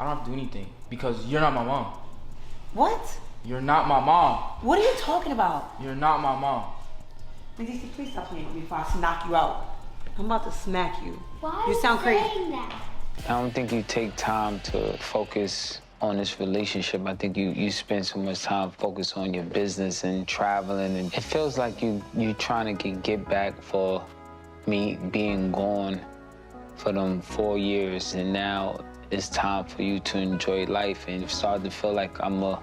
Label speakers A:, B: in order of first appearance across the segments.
A: I don't have to do anything because you're not my mom.
B: What?
A: You're not my mom.
B: What are you talking about?
A: You're not my mom.
B: Mendecess, please stop playing with me before I knock you out. I'm about to smack you.
C: Why
B: you sound crazy.
C: That?
D: I don't think you take time to focus on this relationship. I think you spend so much time focused on your business and traveling, and it feels like you trying to get back for me being gone for them 4 years, and now it's time for you to enjoy life, and you start to feel like I'm a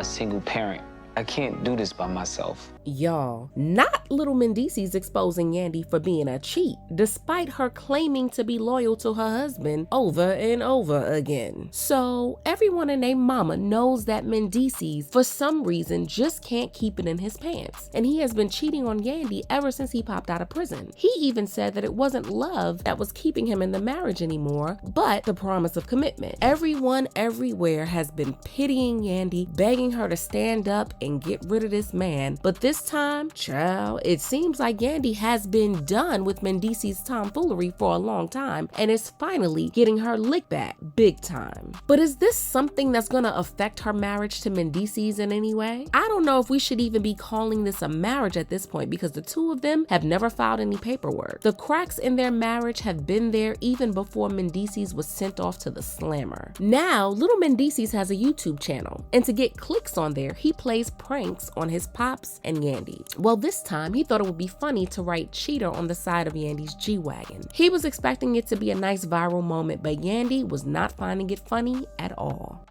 D: single parent. I can't do this by myself.
E: Y'all, not Lil Mendeecees exposing Yandy for being a cheat, despite her claiming to be loyal to her husband over and over again. So everyone and their mama knows that Mendeecees, for some reason, just can't keep it in his pants. And he has been cheating on Yandy ever since he popped out of prison. He even said that it wasn't love that was keeping him in the marriage anymore, but the promise of commitment. Everyone everywhere has been pitying Yandy, begging her to stand up and get rid of this man. But this time, child, it seems like Yandy has been done with Mendecess' tomfoolery for a long time and is finally getting her lick back big time. But is this something that's gonna affect her marriage to Mendecess in any way? I don't know if we should even be calling this a marriage at this point because the two of them have never filed any paperwork. The cracks in their marriage have been there even before Mendecess was sent off to the slammer. Now, Lil Mendeecees has a YouTube channel, and to get clicks on there, he plays pranks on his pops and Yandy. Well, this time he thought it would be funny to write cheater on the side of Yandy's G-Wagon. He was expecting it to be a nice viral moment, but Yandy was not finding it funny at all.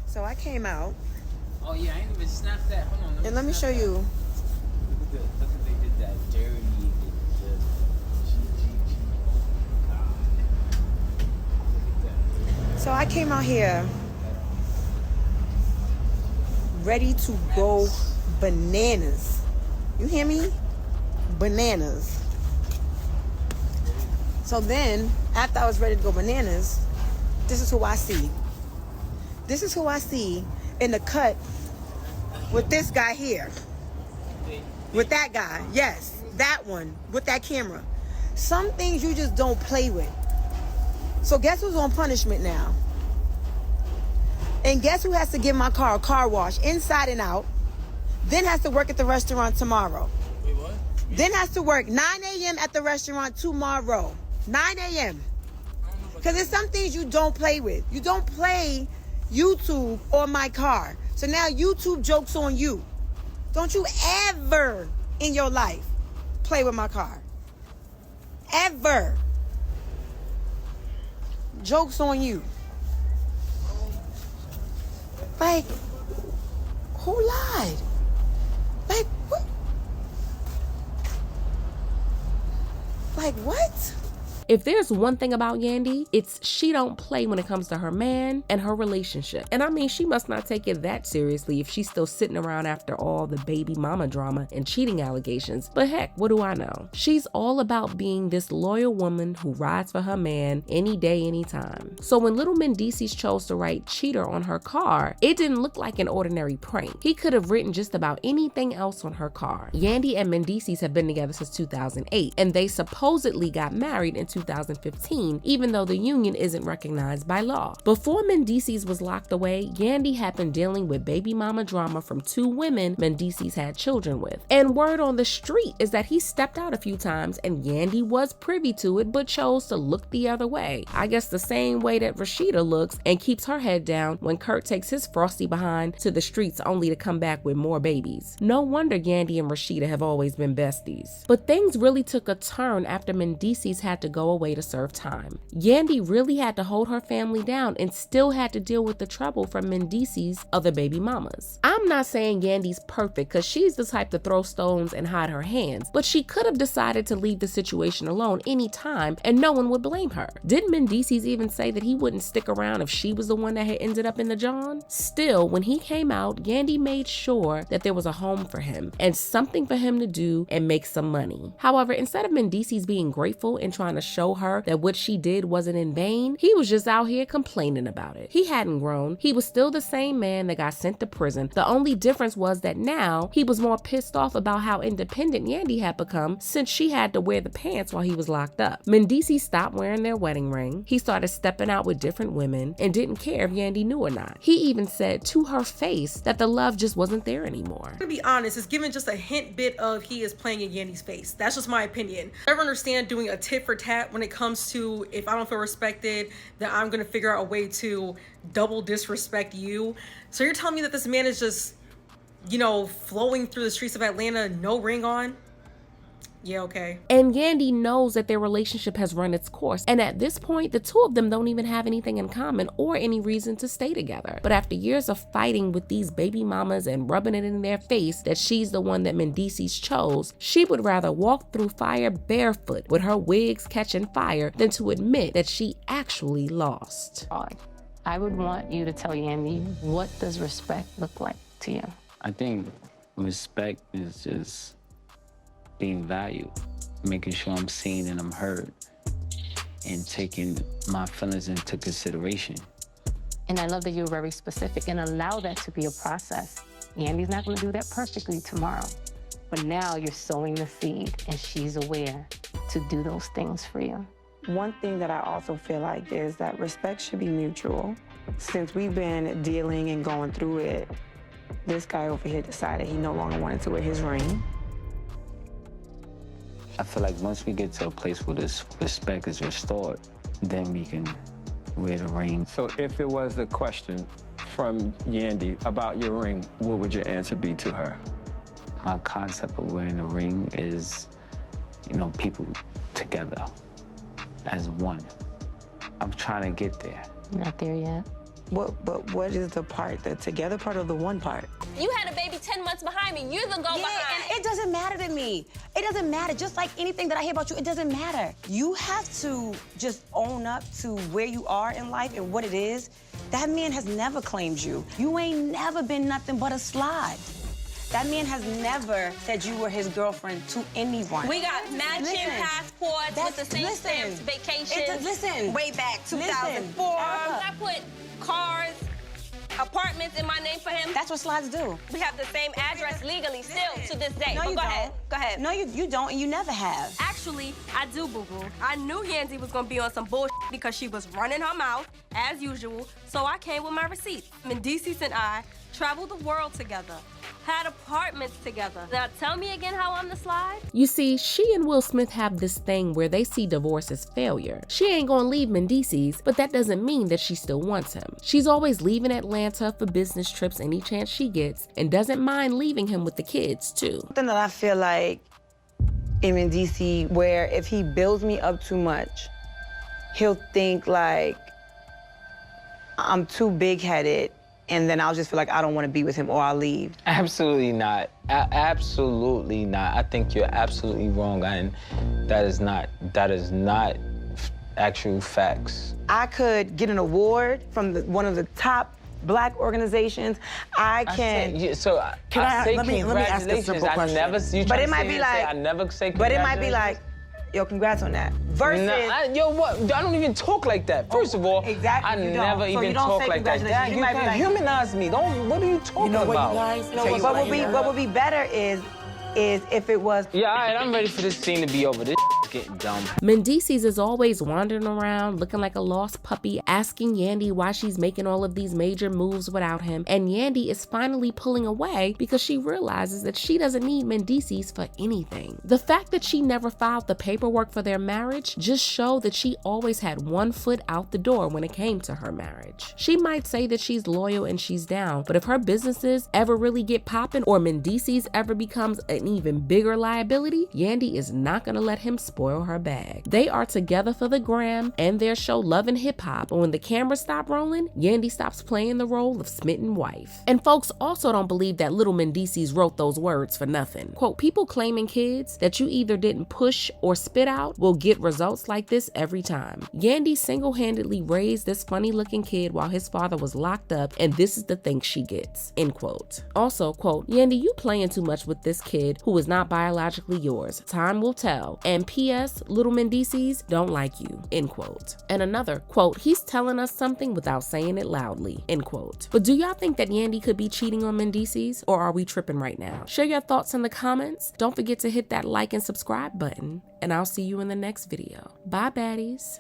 B: So I came out.
D: Oh yeah, I ain't even snapped that. Hold on.
B: And let me show you.
D: Look at they did that dirty.
B: So I came out here ready to go bananas. You hear me? Bananas. So then, after I was ready to go bananas, this is who I see. This is who I see in the cut with this guy here. With that guy. Yes, that one. With that camera. Some things you just don't play with. So guess who's on punishment now? And guess who has to give my car a car wash inside and out? Then has to work at the restaurant tomorrow.
A: Wait, what?
B: Then has to work 9 a.m. at the restaurant tomorrow. 9 a.m. Because there's some things you don't play with. You don't play YouTube or my car. So now YouTube jokes on you. Don't you ever in your life play with my car. Ever. Jokes on you. Like, who lied? Like, what? Like, what?
E: If there's one thing about Yandy, it's she don't play when it comes to her man and her relationship. And I mean, she must not take it that seriously if she's still sitting around after all the baby mama drama and cheating allegations. But heck, what do I know? She's all about being this loyal woman who rides for her man any day, anytime. So when Lil Mendeecees chose to write cheater on her car, it didn't look like an ordinary prank. He could have written just about anything else on her car. Yandy and Mendecess have been together since 2008, and they supposedly got married in 2015, even though the union isn't recognized by law. Before Mendecess was locked away, Yandy had been dealing with baby mama drama from two women Mendecess had children with. And word on the street is that he stepped out a few times and Yandy was privy to it but chose to look the other way. I guess the same way that Rashida looks and keeps her head down when Kurt takes his frosty behind to the streets only to come back with more babies. No wonder Yandy and Rashida have always been besties. But things really took a turn after Mendecess had to go away to serve time. Yandy really had to hold her family down and still had to deal with the trouble from Mendecess' other baby mamas. I'm not saying Yandy's perfect because she's the type to throw stones and hide her hands, but she could have decided to leave the situation alone anytime and no one would blame her. Didn't Mendecess even say that he wouldn't stick around if she was the one that had ended up in the John? Still, when he came out, Yandy made sure that there was a home for him and something for him to do and make some money. However, instead of Mendecess being grateful and trying to show her that what she did wasn't in vain, he was just out here complaining about it. He hadn't grown. He was still the same man that got sent to prison. The only difference was that now he was more pissed off about how independent Yandy had become since she had to wear the pants while he was locked up. Mendeecees stopped wearing their wedding ring. He started stepping out with different women and didn't care if Yandy knew or not. He even said to her face that the love just wasn't there anymore.
C: To be honest, it's given just a hint bit of he is playing in Yandy's face. That's just my opinion. I never understand doing a tit for tat when it comes to if I don't feel respected, then I'm gonna figure out a way to double disrespect you. So you're telling me that this man is just, you know, flowing through the streets of Atlanta, no ring on? Yeah, okay.
E: And Yandy knows that their relationship has run its course. And at this point, the two of them don't even have anything in common or any reason to stay together. But after years of fighting with these baby mamas and rubbing it in their face that she's the one that Mendeecees chose, she would rather walk through fire barefoot with her wigs catching fire than to admit that she actually lost.
F: I would want you to tell Yandy, what does respect look like to you?
D: I think respect is just being valued, making sure I'm seen and I'm heard, and taking my feelings into consideration.
F: And I love that you're very specific and allow that to be a process. Yandy's not gonna do that perfectly tomorrow, but now you're sowing the seed and she's aware to do those things for you.
B: One thing that I also feel like is that respect should be mutual. Since we've been dealing and going through it, this guy over here decided he no longer wanted to wear his ring.
D: I feel like once we get to a place where this respect is restored, then we can wear the ring.
G: So if it was a question from Yandy about your ring, what would your answer be to her?
D: My concept of wearing a ring is, you know, people together as one. I'm trying to get there.
F: Not there yet.
B: But what is the part, the together part or the one part?
H: You had a baby 10 months behind me. You're the go behind.
B: And it doesn't matter to me. It doesn't matter. Just like anything that I hear about you, it doesn't matter. You have to just own up to where you are in life and what it is. That man has never claimed you. You ain't never been nothing but a slide. That man has never said you were his girlfriend to anyone.
H: We got matching passports with the same stamps, vacations.
B: Listen.
H: Way back 2004. I put cars, apartments in my name for him.
B: That's what slides do.
H: We have the same address legally still to this day.
B: No,
H: But
B: you
H: go
B: don't.
H: ahead. Go ahead.
B: No, you don't, and you never have.
H: Actually, I do, boo-boo. I knew Yandy was gonna be on some bullshit because she was running her mouth, as usual, so I came with my receipts. Mendecess and I traveled the world together, had apartments together. Now tell me again how I'm the slide?
E: You see, she and Will Smith have this thing where they see divorce as failure. She ain't gonna leave Mendecees, but that doesn't mean that she still wants him. She's always leaving Atlanta for business trips any chance she gets and doesn't mind leaving him with the kids too.
B: Something that I feel like in Mendecees, where if he builds me up too much, he'll think like I'm too big-headed, and then I'll just feel like I don't want to be with him or I'll leave.
D: Absolutely not. Absolutely not. I think you're absolutely wrong, and that is not actual facts.
B: I could get an award from one of the top Black organizations. I say
D: congratulations. I never. You
B: but it might be like
D: I never say.
B: But it might be like, yo, congrats on that. Versus,
D: yo, what? I don't even talk like that. First of all,
B: exactly,
D: I never even talk like that. Dad, you can humanize me. Don't. What are you talking about?
B: What would be better is if it was.
D: Yeah, all right, I'm ready for this scene to be over. This getting dumb.
E: Mendeecees is always wandering around looking like a lost puppy, asking Yandy why she's making all of these major moves without him, and Yandy is finally pulling away because she realizes that she doesn't need Mendecees for anything. The fact that she never filed the paperwork for their marriage just showed that she always had one foot out the door when it came to her marriage. She might say that she's loyal and she's down, but if her businesses ever really get popping or Mendecees ever becomes an even bigger liability, Yandy is not gonna let him spoil her bag. They are together for the gram and their show Love and Hip Hop, but when the cameras stop rolling, Yandy stops playing the role of smitten wife. And folks also don't believe that Lil Mendeecees wrote those words for nothing. Quote, people claiming kids that you either didn't push or spit out will get results like this every time. Yandy single-handedly raised this funny-looking kid while his father was locked up, and this is the thing she gets, end quote. Also, quote, Yandy, you playing too much with this kid who is not biologically yours. Time will tell. And P P.S. Lil Mendeecees don't like you, end quote. And another, quote, he's telling us something without saying it loudly, end quote. But do y'all think that Yandy could be cheating on Mendeecees, or are we tripping right now? Share your thoughts in the comments. Don't forget to hit that like and subscribe button, and I'll see you in the next video. Bye, baddies.